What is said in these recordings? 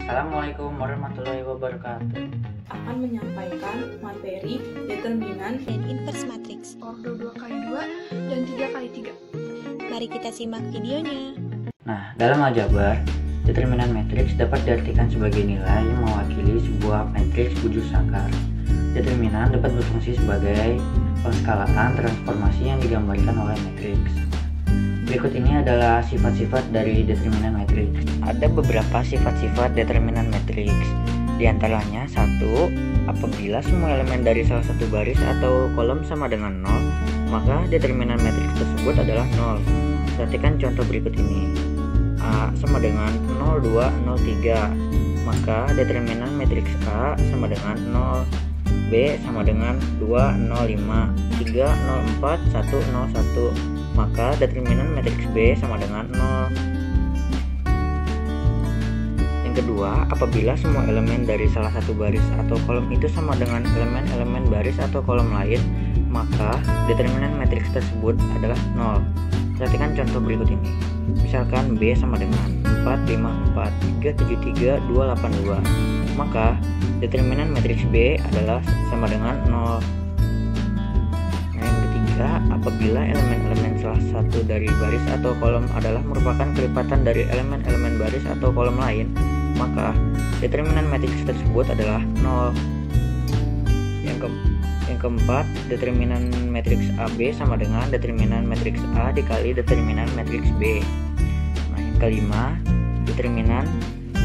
Assalamualaikum warahmatullahi wabarakatuh. Akan menyampaikan materi determinan dan inverse matrix ordo 2x2 dan 3x3. Mari kita simak videonya. Nah, dalam aljabar, determinan matriks dapat diartikan sebagai nilai yang mewakili sebuah matriks bujur sakar. Determinan dapat berfungsi sebagai penskalaan transformasi yang digambarkan oleh matriks. Berikut ini adalah sifat-sifat dari determinan matriks. Ada beberapa sifat-sifat determinan matriks. Di antaranya, 1. Apabila semua elemen dari salah satu baris atau kolom sama dengan 0, maka determinan matriks tersebut adalah 0. Perhatikan contoh berikut ini. A sama dengan 0, 2, 0, 3, maka determinan matriks A sama dengan 0. B sama dengan 2, 0, 5, 3, 0, 4, 1, 0, 1, maka determinan matriks B sama dengan 0. Yang kedua, apabila semua elemen dari salah satu baris atau kolom itu sama dengan elemen-elemen baris atau kolom lain, maka determinan matriks tersebut adalah 0. Perhatikan contoh berikut ini. Misalkan B sama dengan 4, 5, 4, 3, 7, 3, 2, 8, 2, maka determinan matriks B adalah sama dengan 0. Apabila elemen-elemen salah satu dari baris atau kolom adalah merupakan kelipatan dari elemen-elemen baris atau kolom lain, maka determinan matriks tersebut adalah 0. Yang keempat, determinan matriks AB sama dengan determinan matriks A dikali determinan matriks B. Nah, yang kelima, determinan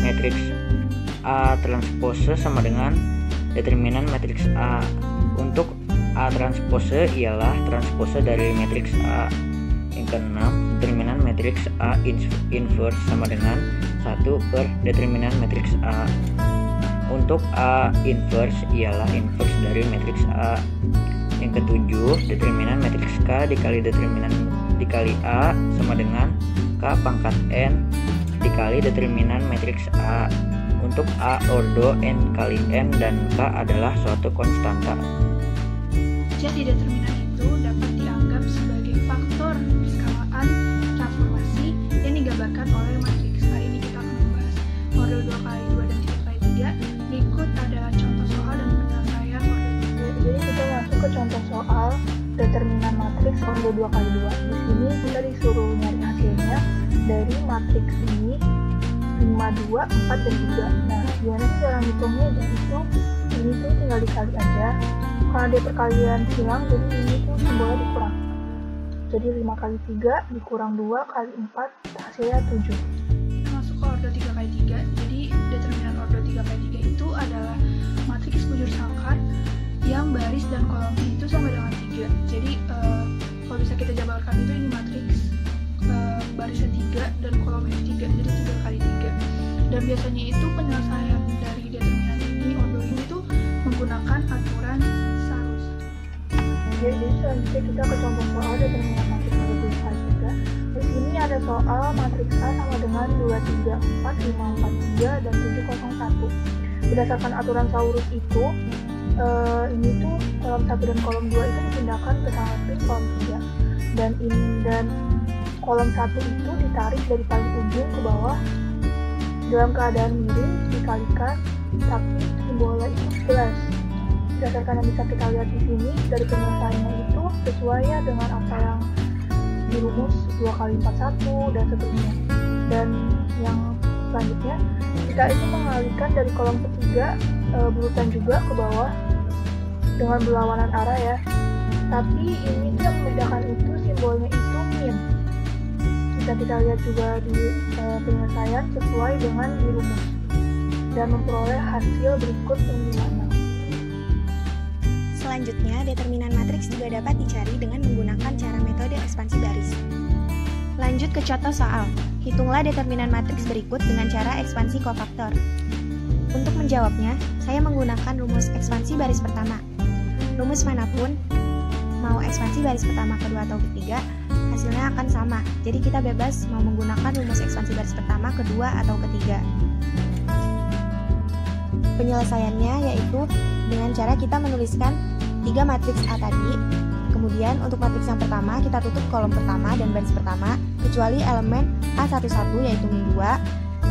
matriks A transpose sama dengan determinan matriks A. Untuk A transpose ialah transpose dari matriks A. Yang keenam, determinan matriks A inverse sama dengan 1 per determinan matriks A. Untuk A inverse ialah inverse dari matriks A. Yang ketujuh, determinan matriks K dikali A sama dengan K pangkat N dikali determinan matriks A. Untuk A ordo N kali N dan K adalah suatu konstanta. Jadi determinan itu dapat dianggap sebagai faktor skalaan transformasi yang digambarkan oleh matriks. Hari ini kita akan membahas ordo 2x2 dan 3x3. Berikut adalah contoh soal dan penyelesaian ordo 2. Jadi kita masuk ke contoh soal determinan matriks ordo 2x2. Di sini kita disuruh nyari hasilnya dari matriks ini 5, 2, 4, dan 3. Nah, gimana sih cara hitungnya? Dan ini tuh tinggal dikali aja. Karena dia perkalian silang, jadi ini tuh simbolnya dikurang. Jadi 5 kali 3 dikurang 2 kali 4 hasilnya 7. Kita masuk ke ordo 3x3. Jadi determinan ordo 3x3 itu adalah matriks bujur sangkar yang baris dan kolomnya itu sama dengan 3. Jadi kalau bisa kita jabarkan itu ini matriks barisnya 3 dan kolomnya 3, jadi 3 kali 3. Dan biasanya itu penyelesaian dari determinan ini, ordo ini tuh menggunakan aturan Sarus. Jadi selanjutnya kita ke contoh soal determinan matriks ordo 2x3. Di sini ada soal matriks A sama dengan 2, 3, 4, 5, 4, 3, dan 7, 0, 1. Berdasarkan aturan Saurus itu, ini tuh kolom 1 dan kolom 2 itu dipindahkan ke matriks kolom 3. Dan kolom 1 itu ditarik dari paling ujung ke bawah dalam keadaan miring dikalikan, tapi simbolnya itu jelas. Berdasarkan yang bisa kita lihat di sini, dari penyelesaiannya itu sesuai ya dengan apa yang dirumus 2 kali 4, 1, dan seterusnya. Dan yang selanjutnya, kita itu mengalihkan dari kolom ketiga berurutan juga ke bawah dengan berlawanan arah ya. Tapi ini yang membedakan itu simbolnya itu min. Bisa kita lihat juga di penyelesaian sesuai dengan dirumus dan memperoleh hasil berikut yang dimana. Selanjutnya, determinan matriks juga dapat dicari dengan menggunakan cara metode ekspansi baris. Lanjut ke contoh soal. Hitunglah determinan matriks berikut dengan cara ekspansi kofaktor. Untuk menjawabnya, saya menggunakan rumus ekspansi baris pertama. Rumus manapun, mau ekspansi baris pertama, kedua, atau ketiga, hasilnya akan sama. Jadi kita bebas mau menggunakan rumus ekspansi baris pertama, kedua, atau ketiga. Penyelesaiannya yaitu dengan cara kita menuliskan 3 matriks A tadi. Kemudian untuk matriks yang pertama kita tutup kolom pertama dan baris pertama kecuali elemen A11 yaitu min 2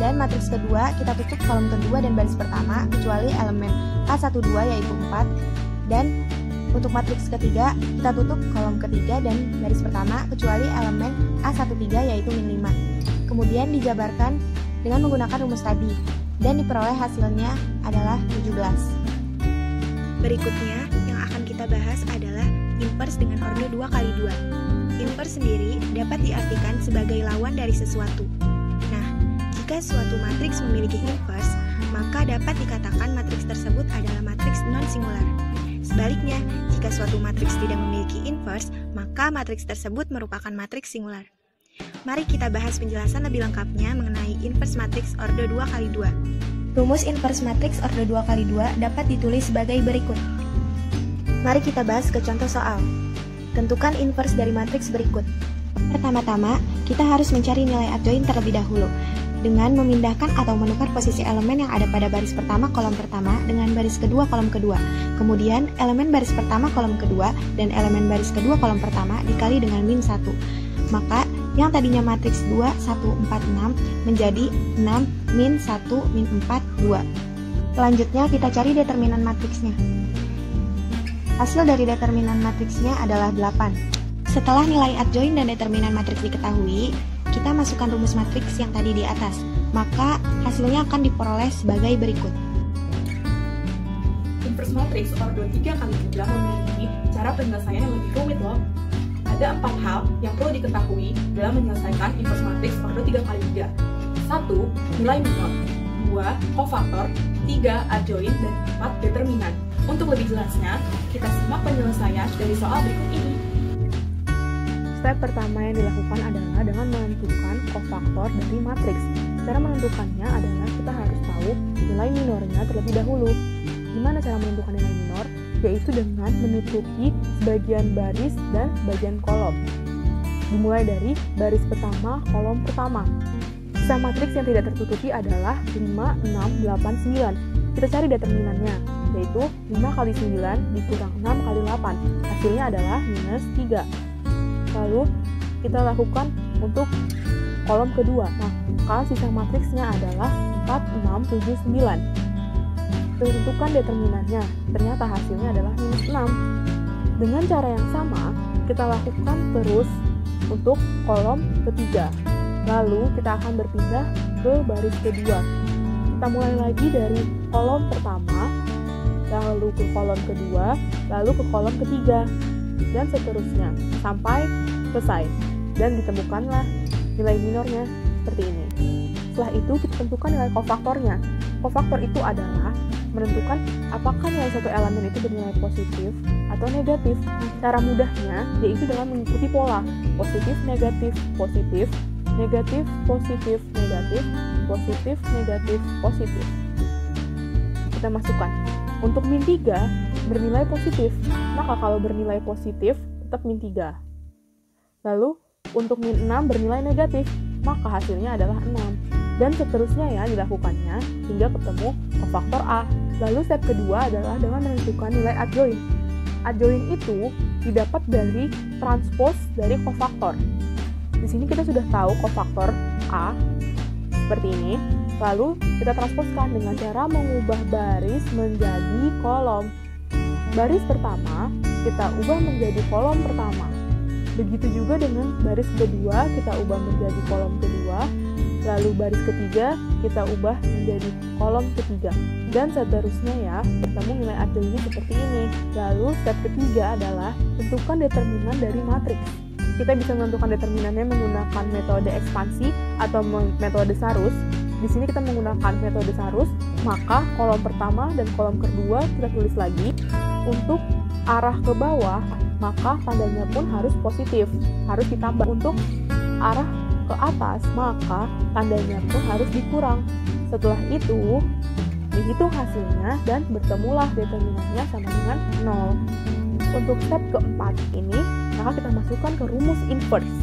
Dan matriks kedua, kita tutup kolom kedua dan baris pertama kecuali elemen A12 yaitu 4. Dan untuk matriks ketiga, kita tutup kolom ketiga dan baris pertama kecuali elemen A13 yaitu min 5. Kemudian dijabarkan dengan menggunakan rumus tadi dan diperoleh hasilnya adalah 17. Berikutnya yang akan kita bahas adalah inverse dengan orde 2x2. Inverse sendiri dapat diartikan sebagai lawan dari sesuatu. Nah, jika suatu matriks memiliki inverse, maka dapat dikatakan matriks tersebut adalah matriks non-singular. Sebaliknya, jika suatu matriks tidak memiliki inverse, maka matriks tersebut merupakan matriks singular. Mari kita bahas penjelasan lebih lengkapnya mengenai inverse matriks orde 2x2. Rumus inverse matriks orde 2x2 dapat ditulis sebagai berikut. Mari kita bahas ke contoh soal. Tentukan inverse dari matriks berikut. Pertama-tama, kita harus mencari nilai adjoint terlebih dahulu dengan memindahkan atau menukar posisi elemen yang ada pada baris pertama kolom pertama dengan baris kedua kolom kedua. Kemudian, elemen baris pertama kolom kedua dan elemen baris kedua kolom pertama dikali dengan min 1. Maka, yang tadinya matriks 2, 1, 4, 6 menjadi 6, min 1, min 4, 2. Selanjutnya, kita cari determinan matriksnya. Hasil dari determinan matriksnya adalah 8. Setelah nilai adjoint dan determinan matriks diketahui, kita masukkan rumus matriks yang tadi di atas, maka hasilnya akan diperoleh sebagai berikut. Inverse matriks orde 3x3 memiliki cara penyelesaian yang lebih rumit loh. Ada 4 hal yang perlu diketahui dalam menyelesaikan inverse matriks orde 3x3. 1. Nilai minor. 2. Kofaktor. 3. Adjoint. Dan 4. Determinan. Untuk lebih jelasnya, kita simak penyelesaian dari soal berikut ini. Step pertama yang dilakukan adalah dengan menentukan kofaktor dari matriks. Cara menentukannya adalah kita harus tahu nilai minornya terlebih dahulu. Gimana cara menentukan nilai minor? Yaitu dengan menutupi sebagian baris dan sebagian kolom. Dimulai dari baris pertama, kolom pertama. Sisa matriks yang tidak tertutupi adalah 5, 6, 8, 9. Kita cari determinannya, yaitu 5 kali 9 dikurang 6 kali 8. Hasilnya adalah minus 3. Lalu kita lakukan untuk kolom kedua. Maka sisa matriksnya adalah 4, 6, 7, 9. Tentukan determinannya. Ternyata hasilnya adalah minus 6. Dengan cara yang sama, kita lakukan terus untuk kolom ketiga. Lalu kita akan berpindah ke baris kedua. Kita mulai lagi dari kolom pertama, lalu ke kolom kedua, lalu ke kolom ketiga, dan seterusnya sampai selesai. Dan ditemukanlah nilai minornya seperti ini. Setelah itu kita tentukan nilai kofaktornya. Kofaktor itu adalah menentukan apakah nilai satu elemen itu bernilai positif atau negatif. Cara mudahnya yaitu dengan mengikuti pola positif, negatif, positif, negatif, positif, negatif, positif, negatif, positif. Kita masukkan. Untuk min 3 bernilai positif, maka kalau bernilai positif tetap min 3. Lalu untuk min 6 bernilai negatif, maka hasilnya adalah 6. Dan seterusnya ya dilakukannya hingga ketemu kofaktor A. Lalu step kedua adalah dengan menentukan nilai adjoint. Adjoint itu didapat dari transpose dari kofaktor. Di sini kita sudah tahu kofaktor A seperti ini. Lalu kita transposkan dengan cara mengubah baris menjadi kolom. Baris pertama kita ubah menjadi kolom pertama. Begitu juga dengan baris kedua kita ubah menjadi kolom kedua. Lalu baris ketiga kita ubah menjadi kolom ketiga. Dan seterusnya ya, bertemu nilai adjointnya seperti ini. Lalu step ketiga adalah tentukan determinan dari matriks. Kita bisa menentukan determinannya menggunakan metode ekspansi atau metode Sarus. Di sini kita menggunakan metode Sarus, maka kolom pertama dan kolom kedua kita tulis lagi. Untuk arah ke bawah, maka tandanya pun harus positif, harus ditambah. Untuk arah ke atas, maka tandanya pun harus dikurang. Setelah itu, dihitung hasilnya dan bertemulah determinannya sama dengan 0. Untuk step keempat ini, maka kita masukkan ke rumus inverse.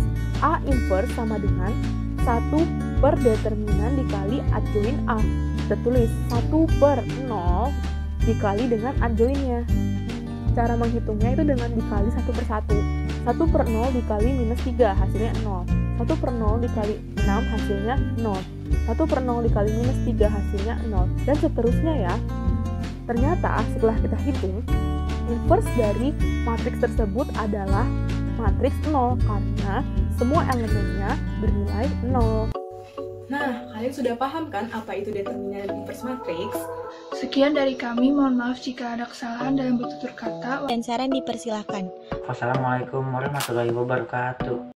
A inverse sama dengan 1 per determinan dikali adjoint A. Kita tulis 1 per 0 dikali dengan adjointnya. Cara menghitungnya itu dengan dikali 1 per 1. 1 per 0 dikali minus 3, hasilnya 0. 1/0 dikali 6 hasilnya 0. 1/0 dikali minus 3 hasilnya 0. Dan seterusnya ya. Ternyata setelah kita hitung, inverse dari matriks tersebut adalah matriks 0 karena semua elemennya bernilai 0. Nah, kalian sudah paham kan apa itu determinan dan inverse matrix? Sekian dari kami, mohon maaf jika ada kesalahan dalam bertutur kata. Dan saran dipersilahkan. Wassalamualaikum warahmatullahi wabarakatuh.